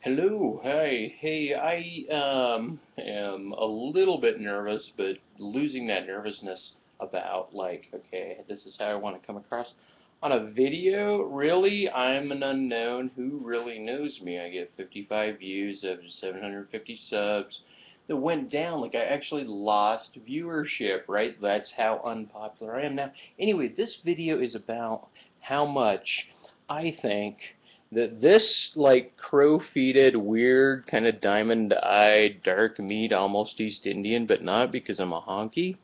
Hello, hi, hey, I am a little bit nervous, but losing that nervousness about like, okay, this is how I want to come across on a video. Really, I'm an unknown. Who really knows me? I get 55 views of 750 subs. That went down. Like I actually lost viewership, right? That's how unpopular I am now. Anyway, this video is about how much I think that this like crow-feeted, weird, kind of diamond-eyed, dark meat, almost East Indian, but not because I'm a honky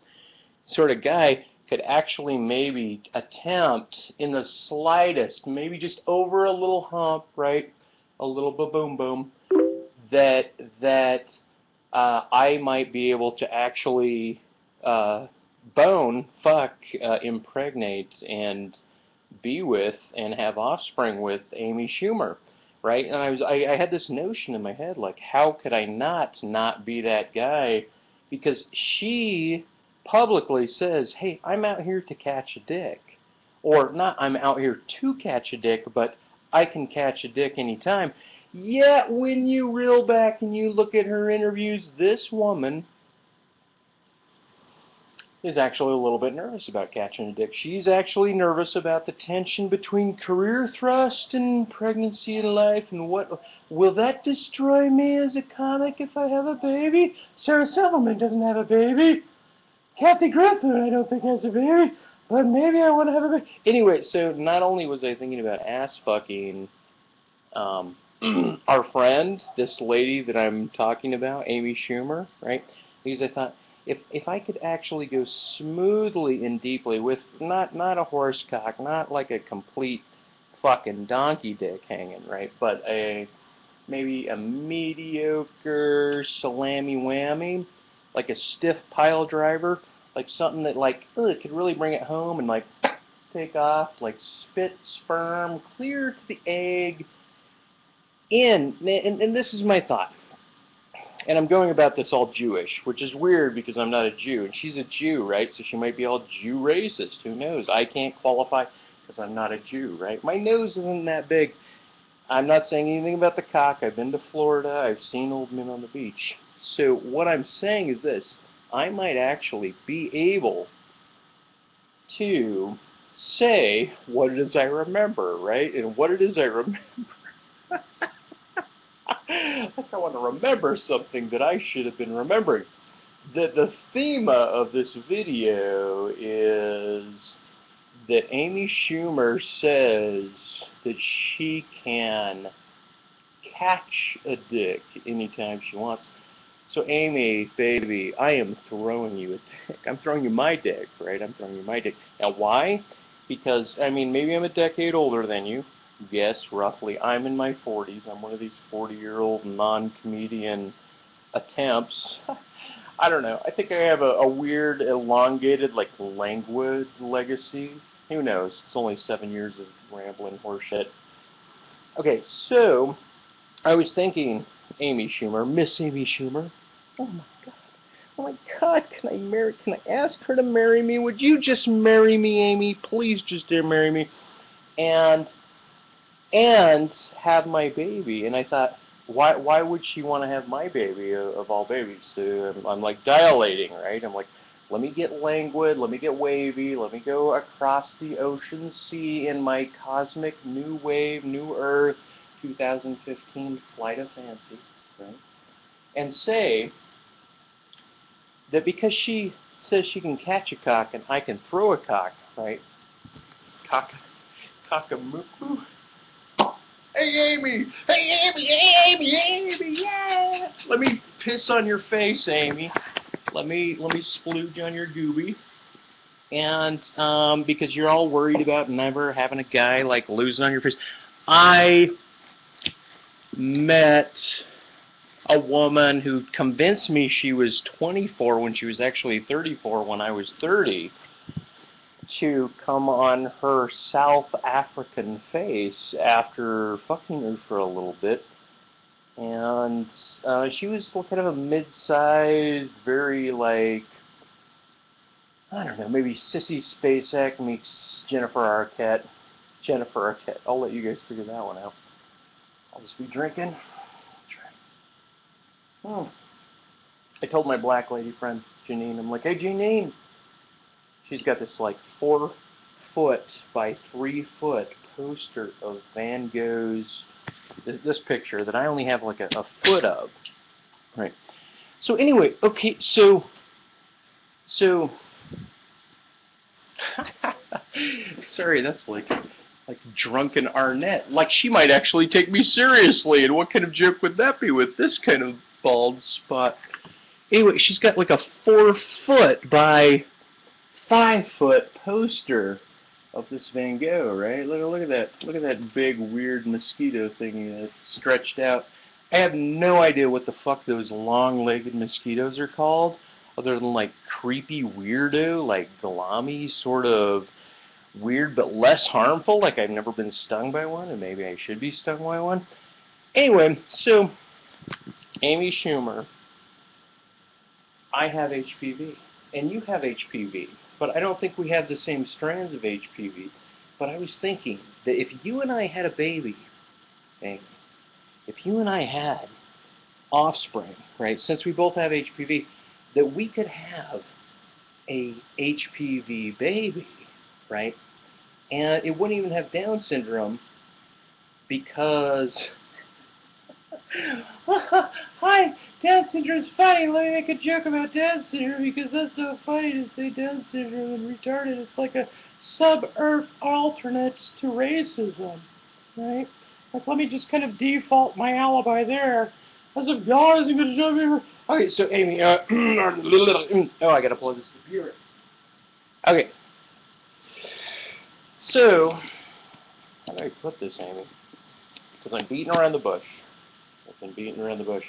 sort of guy, could actually maybe attempt in the slightest, maybe just over a little hump, right, a little boom boom, that I might be able to actually impregnate, and be with and have offspring with Amy Schumer, right? And I had this notion in my head, like, how could I not be that guy? Because she publicly says, hey, I'm out here to catch a dick. Or not I'm out here to catch a dick, but I can catch a dick anytime. Yet when you reel back and you look at her interviews, this woman is actually a little bit nervous about catching a dick. She's actually nervous about the tension between career thrust and pregnancy and life, and what will that destroy me as a comic if I have a baby? Sarah Silverman doesn't have a baby. Kathy Griffin, I don't think, has a baby, but maybe I want to have a baby. Anyway, so not only was I thinking about ass fucking our friend, this lady that I'm talking about, Amy Schumer, right? Because I thought, if I could actually go smoothly and deeply with not a horse cock, not like a complete fucking donkey dick hanging, right? But maybe a mediocre salami whammy, like a stiff pile driver, like something that like could really bring it home and like take off, like spit sperm clear to the egg. And this is my thought. And I'm going about this all Jewish, which is weird because I'm not a Jew. And she's a Jew, right? So she might be all Jew racist. Who knows? I can't qualify because I'm not a Jew, right? My nose isn't that big. I'm not saying anything about the cock. I've been to Florida. I've seen old men on the beach. So what I'm saying is this. I might actually be able to say what it is I remember, right? And what it is I remember. Like I want to remember something that I should have been remembering. The theme of this video is that Amy Schumer says that she can catch a dick anytime she wants. So Amy, baby, I am throwing you a dick. I'm throwing you my dick, right? I'm throwing you my dick. Now why? Because, I mean, maybe I'm a decade older than you. Yes, roughly. I'm in my 40s. I'm one of these 40-year-old non-comedian attempts. I don't know. I think I have a weird, elongated, like, languid legacy. Who knows? It's only 7 years of rambling horseshit. Okay, so I was thinking, Amy Schumer, Miss Amy Schumer. Oh my God. Oh my God, can I ask her to marry me? Would you just marry me, Amy? Please just marry me. And have my baby. And I thought, why would she want to have my baby of all babies? So I'm like dilating, right? I'm like, let me get languid, let me get wavy, let me go across the ocean sea in my cosmic new wave, new Earth, 2015 flight of fancy, right? And say that because she says she can catch a cock and I can throw a cock, right? Cockamuku. Hey Amy! Hey Amy! Hey Amy! Amy! Yeah! Let me piss on your face, Amy. Let me splooge on your gooby. And because you're all worried about never having a guy like losing on your face. I met a woman who convinced me she was 24 when she was actually 34 when I was 30. To come on her South African face after fucking her for a little bit. And she was kind of a mid-sized, very like, I don't know, maybe Sissy Spacek meets Jennifer Arquette. Jennifer Arquette. I'll let you guys figure that one out. I'll just be drinking. Hmm. I told my black lady friend, Janine, I'm like, hey, Janine, she's got this like 4 foot by 3 foot poster of Van Gogh's, this picture that I only have like a foot of, right? So anyway, okay, so sorry, that's like drunken Arnett. Like, she might actually take me seriously, and what kind of joke would that be with this kind of bald spot? Anyway, she's got like a 4 foot by 5 foot poster of this Van Gogh, right? Look at that. Look at that big weird mosquito thingy that's stretched out. I have no idea what the fuck those long-legged mosquitoes are called, other than like creepy weirdo, like glommy sort of weird but less harmful. Like, I've never been stung by one, and maybe I should be stung by one. Anyway, so Amy Schumer, I have HPV, and you have HPV, but I don't think we have the same strands of HPV. But I was thinking that if you and I had a baby, Amy, if you and I had offspring, right, since we both have HPV, that we could have a HPV baby, right, and it wouldn't even have Down syndrome because hi, Down syndrome's funny. Let me make a joke about Down syndrome because that's so funny to say Down syndrome and retarded. It's like a sub-Earth alternate to racism, right? Like, let me just kind of default my alibi there. As if God isn't going to show me. Okay, so Amy, oh, I gotta plug this computer. Okay, so how do I put this, Amy? Because I'm beating around the bush. I've been beating around the bush.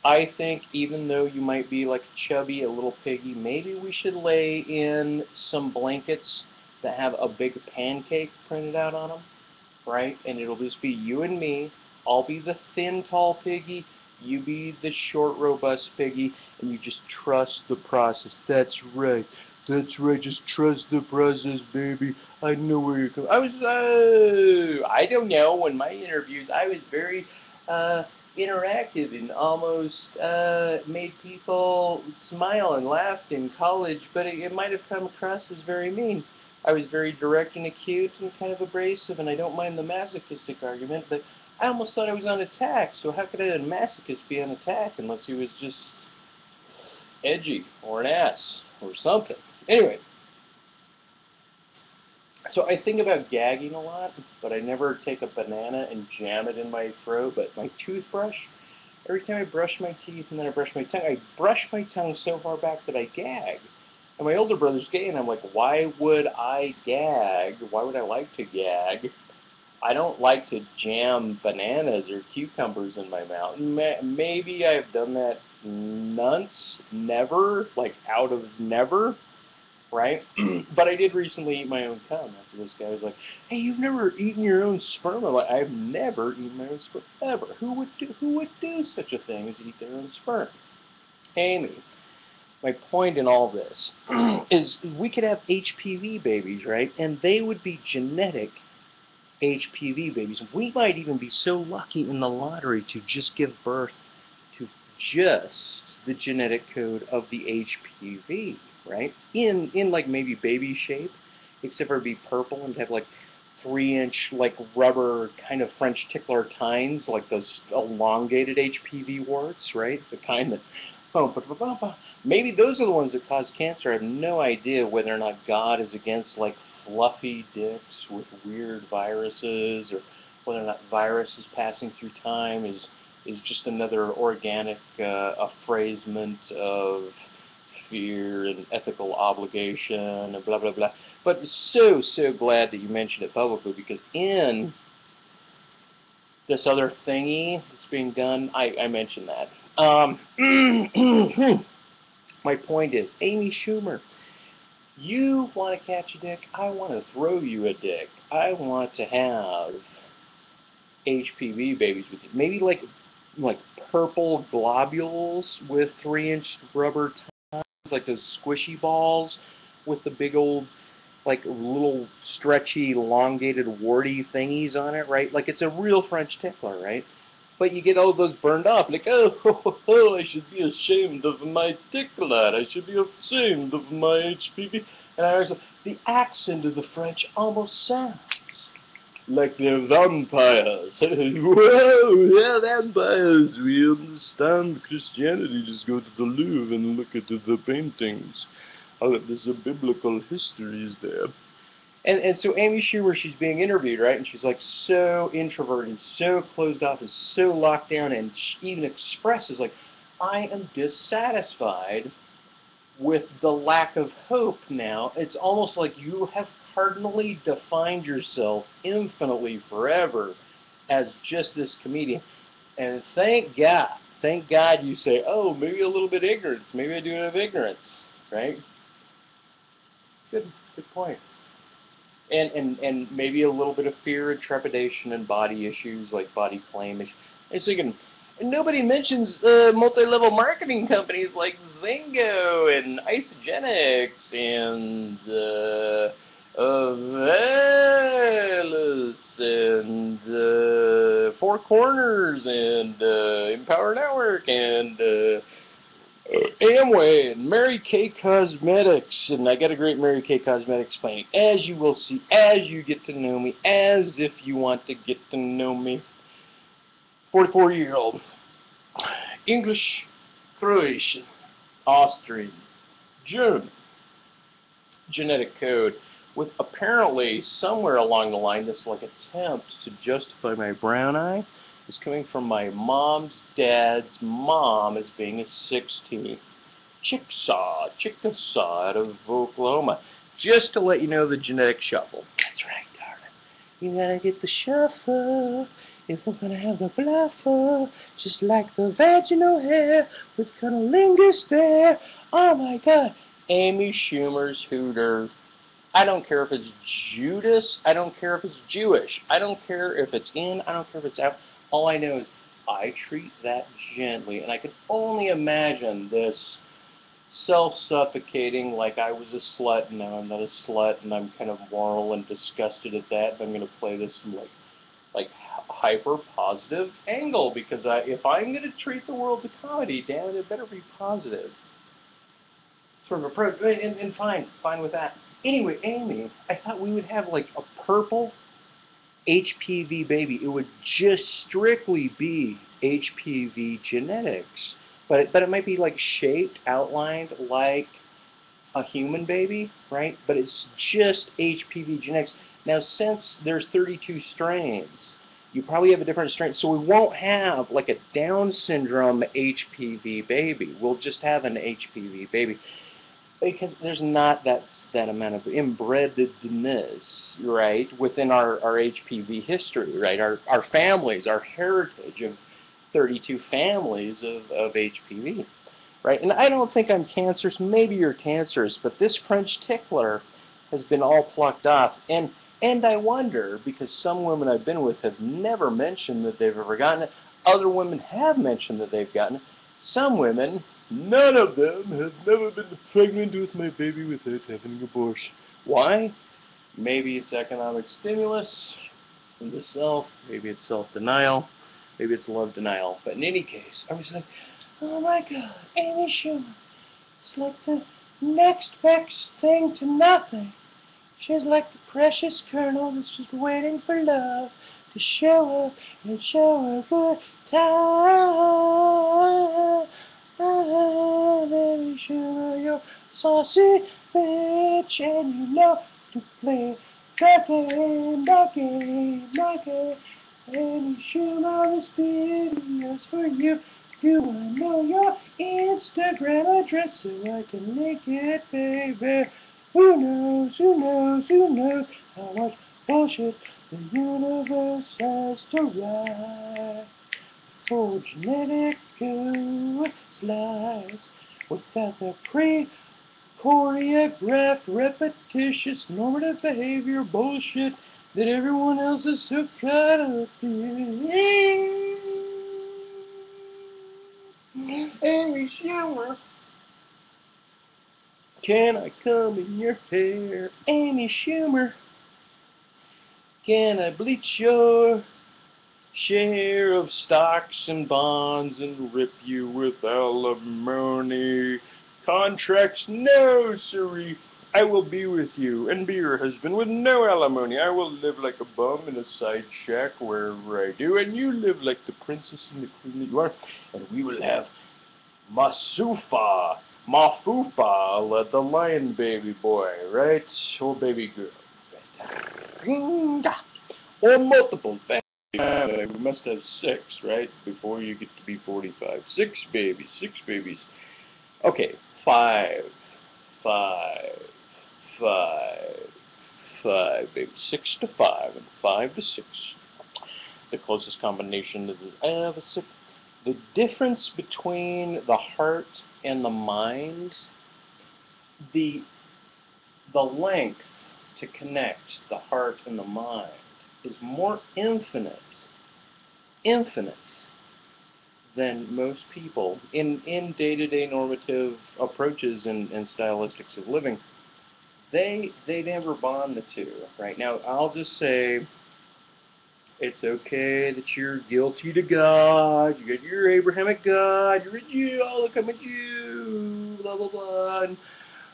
I think even though you might be like chubby, a little piggy, maybe we should lay in some blankets that have a big pancake printed out on them, right? And it'll just be you and me. I'll be the thin, tall piggy. You be the short, robust piggy, and you just trust the process. That's right. That's right. Just trust the process, baby. I know where you're coming. I don't know. In my interviews, I was very, interactive and almost made people smile and laugh in college, but it might have come across as very mean. I was very direct and acute and kind of abrasive, and I don't mind the masochistic argument, but I almost thought I was on attack, so how could a masochist be on attack unless he was just edgy or an ass or something? Anyway, so I think about gagging a lot, but I never take a banana and jam it in my throat. But my toothbrush, every time I brush my teeth and then I brush my tongue, I brush my tongue so far back that I gag. And my older brother's gay, and I'm like, why would I gag? Why would I like to gag? I don't like to jam bananas or cucumbers in my mouth. Maybe I've done that once, never, like out of never, right? But I did recently eat my own cum after this guy was like, hey, you've never eaten your own sperm? I'm like, I've never eaten my own sperm, ever. Who would do such a thing as eat their own sperm? Amy, my point in all this is we could have HPV babies, right? And they would be genetic HPV babies. We might even be so lucky in the lottery to just give birth to just the genetic code of the HPV, right? In like maybe baby shape, except for it'd be purple and have like 3-inch like rubber kind of French tickler tines, like those elongated HPV warts, right? The kind that maybe those are the ones that cause cancer. I have no idea whether or not God is against like fluffy dicks with weird viruses, or whether or not viruses passing through time is just another organic appraisement of fear and ethical obligation and blah, blah, blah. But so glad that you mentioned it publicly, because in this other thingy that's being done, I mentioned that. My point is, Amy Schumer, you want to catch a dick, I want to throw you a dick. I want to have HPV babies with you. Maybe like purple globules with 3-inch rubber tines, like those squishy balls with the big old, like little stretchy, elongated, warty thingies on it, right? Like it's a real French tickler, right? But you get all those burned off, like, oh, ho, ho, ho, I should be ashamed of my ticklet. I should be ashamed of my HPV. And I was the accent of the French almost sounds like they're vampires. Whoa, yeah, vampires. We understand Christianity. Just go to the Louvre and look at the paintings. All of this biblical history is there. And so Amy Schumer, she's being interviewed, right? And she's like so introverted, so closed off, and so locked down, and she even expresses like, I am dissatisfied with the lack of hope now. It's almost like you have cardinally defined yourself infinitely forever as just this comedian. And thank God you say, oh, maybe a little bit ignorance. Maybe I do have ignorance, right? Good point. And maybe a little bit of fear and trepidation and body issues like body claim issues. And so you can, and nobody mentions multi-level marketing companies like Zingo and Isogenics and Velis and Four Corners and Empower Network and Amway and Mary Kay Cosmetics, and I got a great Mary Kay Cosmetics planning, as you will see, as you get to know me, as if you want to get to know me. 44-year-old, English, Croatian, Austrian, German, genetic code, with apparently somewhere along the line this like attempt to justify my brown eye is coming from my mom's dad's mom as being a 16th Chickasaw out of Oklahoma. Just to let you know the genetic shuffle. That's right, darling. You gotta get the shuffle if we're gonna have the bluffer. Just like the vaginal hair with cunnilingus there. Oh my God. Amy Schumer's Hooter. I don't care if it's Judas. I don't care if it's Jewish. I don't care if it's in. I don't care if it's out. All I know is I treat that gently, and I can only imagine this self-suffocating like I was a slut, and now I'm not a slut, and I'm kind of moral and disgusted at that, but I'm going to play this from like hyper-positive angle, because if I'm going to treat the world to comedy, damn it, it better be positive. Sort of approach, and fine with that. Anyway, Amy, I thought we would have like a purple HPV baby. It would just strictly be HPV genetics, but it might be like shaped, outlined like a human baby, right? But it's just HPV genetics. Now, since there's 32 strains, you probably have a different strain, so we won't have like a Down syndrome HPV baby. We'll just have an HPV baby. Because there's not that amount of inbrededness, right, within our HPV history, right, our families, our heritage of 32 families of HPV, right? And I don't think I'm cancerous. Maybe you're cancerous, but this French tickler has been all plucked off. And I wonder, because some women I've been with have never mentioned that they've ever gotten it. Other women have mentioned that they've gotten it. Some women, none of them, have never been pregnant with my baby without having an abortion. Why? Maybe it's economic stimulus from the self. Maybe it's self-denial. Maybe it's love denial. But in any case, I was like, oh my God, Amy Schumer. It's like the next best thing to nothing. She's like the precious kernel that's just waiting for love to show up and show her good time. Amy Schumer, you're saucy bitch, and you know to play the game, the game, the game. Amy Schumer, this video's for you. Do I know your Instagram address so I can link it, baby? Who knows, who knows, who knows how much bullshit the universe has to write for genetic slides without the choreographed, repetitious, normative behavior bullshit that everyone else is so caught up in. Amy Schumer, can I come in your hair? Amy Schumer, can I bleach your share of stocks and bonds and rip you with alimony. Contracts, no, sirree. I will be with you and be your husband with no alimony. I will live like a bum in a side shack wherever I do, and you live like the princess and the queen that you are, and we will have Masufa, Mafufa, the lion baby boy, right? Or baby girl. Or multiple families. We must have 6, right? Before you get to be 45. 6 babies, 6 babies. Okay, 5, baby. 6 to 5 and 5 to 6. The closest combination is a 6. The difference between the heart and the mind, the length to connect the heart and the mind is more infinite than most people in day-to-day normative approaches and stylistics of living. They never bond the two. Right now, I'll just say, it's okay that you're guilty to God. You got your Abrahamic God. You're a Jew. Oh, look, I'm a Jew. Blah blah blah.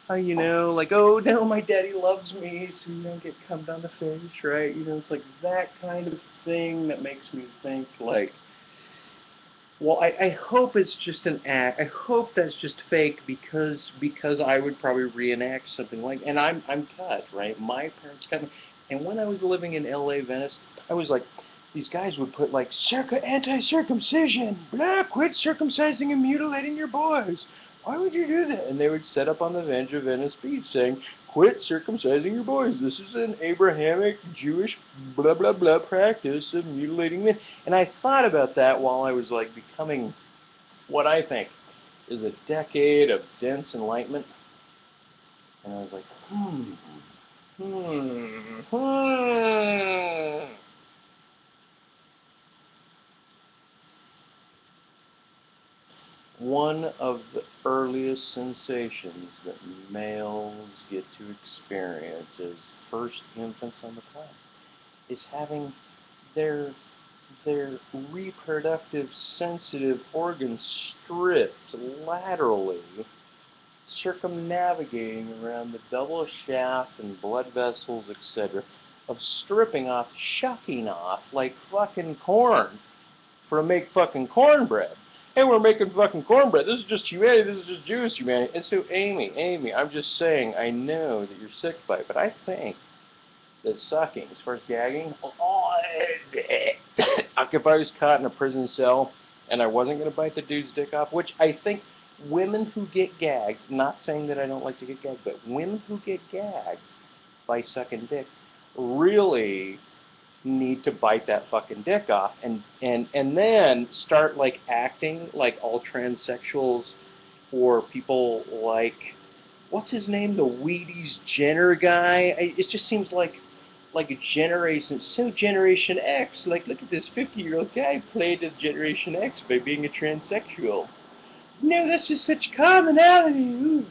And, you know, like, oh no, my daddy loves me, so you don't get cum down the face, right? You know, it's like that kind of thing that makes me think, like, well, I hope it's just an act. I hope that's just fake because I would probably reenact something like, and I'm cut, right? My parents cut me, and when I was living in L.A., Venice, I was like, these guys would put like anti-circumcision, blah, quit circumcising and mutilating your boys. Why would you do that? And they would set up on the bench of Venice Beach saying, quit circumcising your boys. This is an Abrahamic Jewish blah blah blah practice of mutilating men. And I thought about that while I was like becoming what I think is a decade of dense enlightenment. And I was like, One of the earliest sensations that males get to experience as first infants on the planet is having their reproductive sensitive organs stripped laterally, circumnavigating around the double shaft and blood vessels, etc., of stripping off, shucking off like fucking corn for to make fucking cornbread. Hey, we're making fucking cornbread. This is just humanity. This is just Jewish humanity. And so, Amy, I'm just saying, I know that you're sick by it, but I think that sucking, as far as gagging, if I was caught in a prison cell and I wasn't going to bite the dude's dick off, which I think women who get gagged, not saying that I don't like to get gagged, but women who get gagged by sucking dick really need to bite that fucking dick off and then start like acting like all transsexuals or people like, what's his name, the Wheaties Jenner guy. It just seems like a generation, so Generation X, like look at this 50-year-old guy played as Generation X by being a transsexual. No, that's just such commonality. Ooh.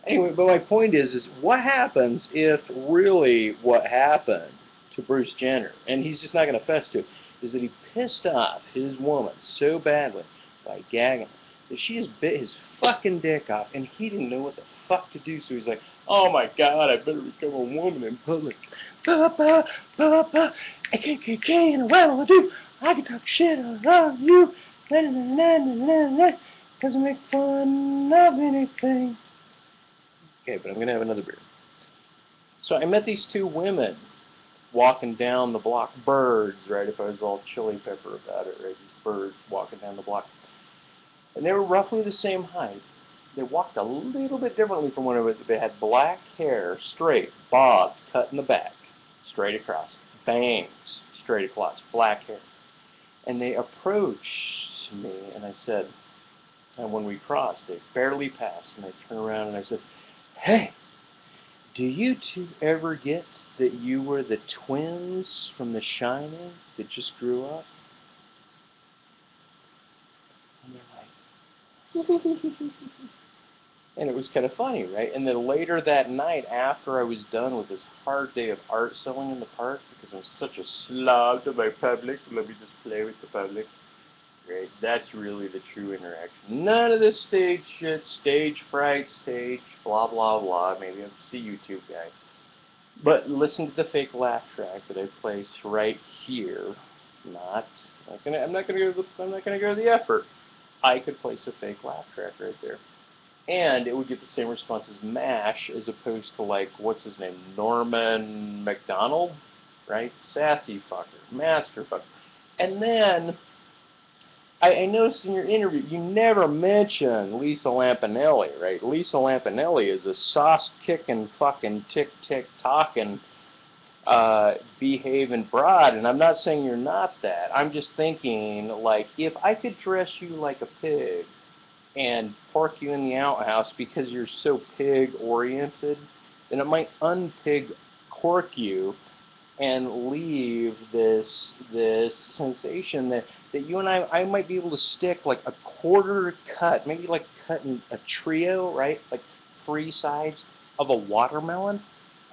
Anyway, but my point is what happens if really what happened to Bruce Jenner, and he's just not going to fess to, is that he pissed off his woman so badly by gagging that she has bit his fucking dick off, and he didn't know what the fuck to do, so he's like, oh my god, I better become a woman in public. Papa, I can't, what will I do? I can talk shit around you, because I make fun of anything. Okay, but I'm going to have another beer. So I met these 2 women walking down the block, birds, right, if I was all chili pepper about it, right, these birds walking down the block. And they were roughly the same height. They walked a little bit differently from one another. They had black hair, straight, bobbed, cut in the back, straight across, bangs, straight across, black hair. And they approached me, and I said, and when we crossed, they barely passed, and I turned around and I said, hey, do you 2 ever get that you were the twins from The Shining that just grew up? And they're like, And it was kind of funny, right? And then later that night, after I was done with this hard day of art selling in the park, because I'm such a slob to my public, let me just play with the public, right? That's really the true interaction. None of this stage shit, stage fright, stage blah, blah, blah. Maybe I'm just a YouTube guy. But listen to the fake laugh track that I placed right here. I'm not gonna go to the effort. I could place a fake laugh track right there. And it would get the same response as MASH as opposed to, like, what's his name? Norman McDonald? Right? Sassy fucker. Master fucker. And then, I noticed in your interview, you never mention Lisa Lampanelli, right? Lisa Lampanelli is a sauce-kicking, fucking, tick-tick-talking, behaving broad, and I'm not saying you're not that. I'm just thinking, like, if I could dress you like a pig, and park you in the outhouse because you're so pig-oriented, then it might unpig cork you and leave this sensation that you and I might be able to stick like a quarter cut, maybe like cutting a trio, right? Like 3 sides of a watermelon,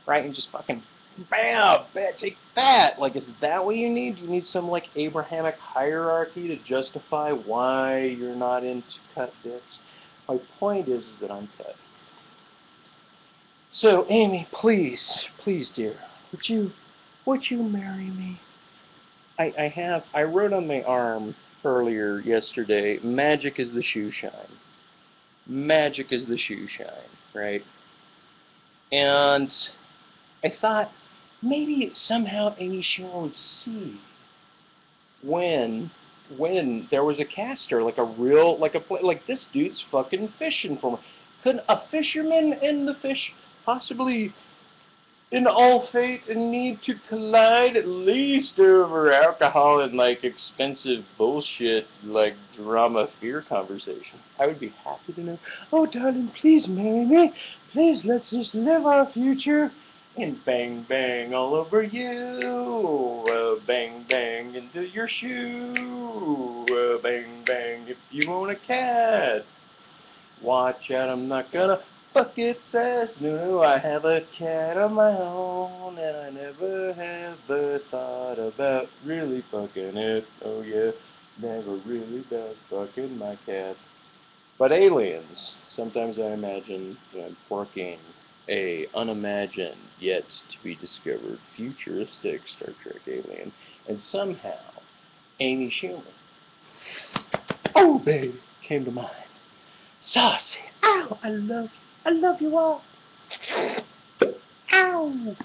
right? And just fucking bam, take that. Like, is that what you need? Do you need some like Abrahamic hierarchy to justify why you're not into cut dicks? My point is that I'm cut. So, Amy, please, dear, would you marry me? I wrote on my arm earlier yesterday, magic is the shoe shine. Magic is the shoe shine, right? And I thought maybe somehow Amy Schumer would see when there was a caster, like a real, like this dude's fucking fishing for me. Could a fisherman and the fish possibly in all fate and need to collide at least over alcohol and like expensive bullshit like drama fear conversation? I would be happy to know. Oh, darling, please marry me. Please, let's just live our future. And bang, bang all over you. Bang, bang into your shoe. Bang, bang if you want a cat. Watch out, I'm not gonna fuck its ass. No, I have a cat of my own, and I never ever thought about really fucking it. Oh yeah, never really about fucking my cat. But aliens, sometimes I imagine I'm porking a unimagined yet to be discovered futuristic Star Trek alien, and somehow Amy Schumer, oh baby, came to mind. Saucy. Ow, I love you all. Ow.